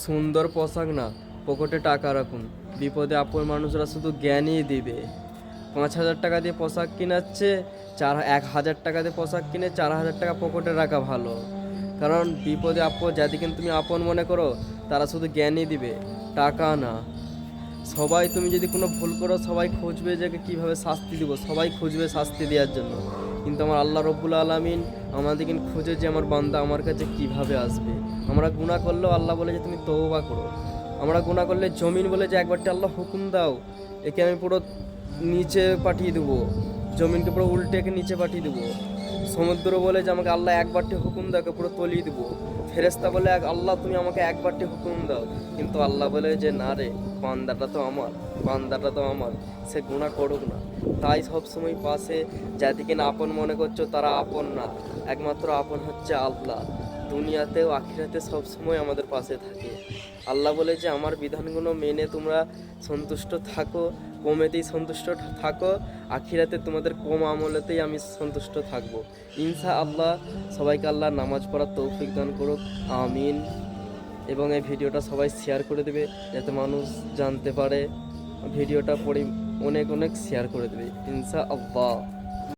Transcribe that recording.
সুন্দর পোশাক না, পকেটে টাকা রাখুন। বিপদে আপন মানুষরা শুধু জ্ঞানই দিবে। 5,000 টাকা দিয়ে পোশাক কিনাচ্ছে, 1,000 টাকা দিয়ে পোশাক কিনে 4,000 টাকা পকেটে রাখা ভালো। কারণ বিপদে যাদেরকে তুমি আপন মনে করো তারা শুধু জ্ঞানই দিবে, টাকা না। সবাই, তুমি যদি কোনো ভুল করো সবাই খুঁজবে যে কীভাবে শাস্তি দিব, সবাই খুঁজবে শাস্তি দেওয়ার জন্য। কিন্তু আমার আল্লাহ রব্বুল আলামিন আমাদেরকে খুঁজে যে আমার বান্দা আমার কাছে কিভাবে আসবে। আমরা গুনাহ করলেও আল্লাহ বলে যে তুমি তওবা করো। আমরা গুনাহ করলে জমিন বলে যে একবারটি আল্লাহ হুকুম দাও, একে আমি পুরো নিচে পাঠিয়ে দেবো, জমিনকে পুরো উল্টে একে নিচে পাঠিয়ে দেবো। সমুদ্র বলে যে আমাকে আল্লাহ একবারটি হুকুম দাও, পুরো তলিয়ে দেবো। ফেরেশতা বলে আল্লাহ তুমি আমাকে একবারটি হুকুম দাও। কিন্তু আল্লাহ বলে যে না রে, বান্দাটা তো আমার, সে গুনাহ করুক না। তাই সবসময় পাশে যাদেরকে না আপন মনে করছো তারা আপন না, একমাত্র আপন হচ্ছে আল্লাহ। দুনিয়াতেও আখিরাতে সবসময় আমাদের পাশে থাকে। আল্লাহ বলে যে আমার বিধানগুলো মেনে তোমরা সন্তুষ্ট থাকো, কমেতেই সন্তুষ্ট থাকো, আখিরাতে তোমাদের কম আমলেতেই আমি সন্তুষ্ট থাকবো ইনশাআল্লাহ। সবাইকে আল্লাহ নামাজ পড়ার তৌফিক দান করুক, আমিন। এবং এই ভিডিওটা সবাই শেয়ার করে দেবে যাতে মানুষ জানতে পারে। ভিডিওটা পড়ে অনেক শেয়ার করে দেবে ইনশাআল্লাহ।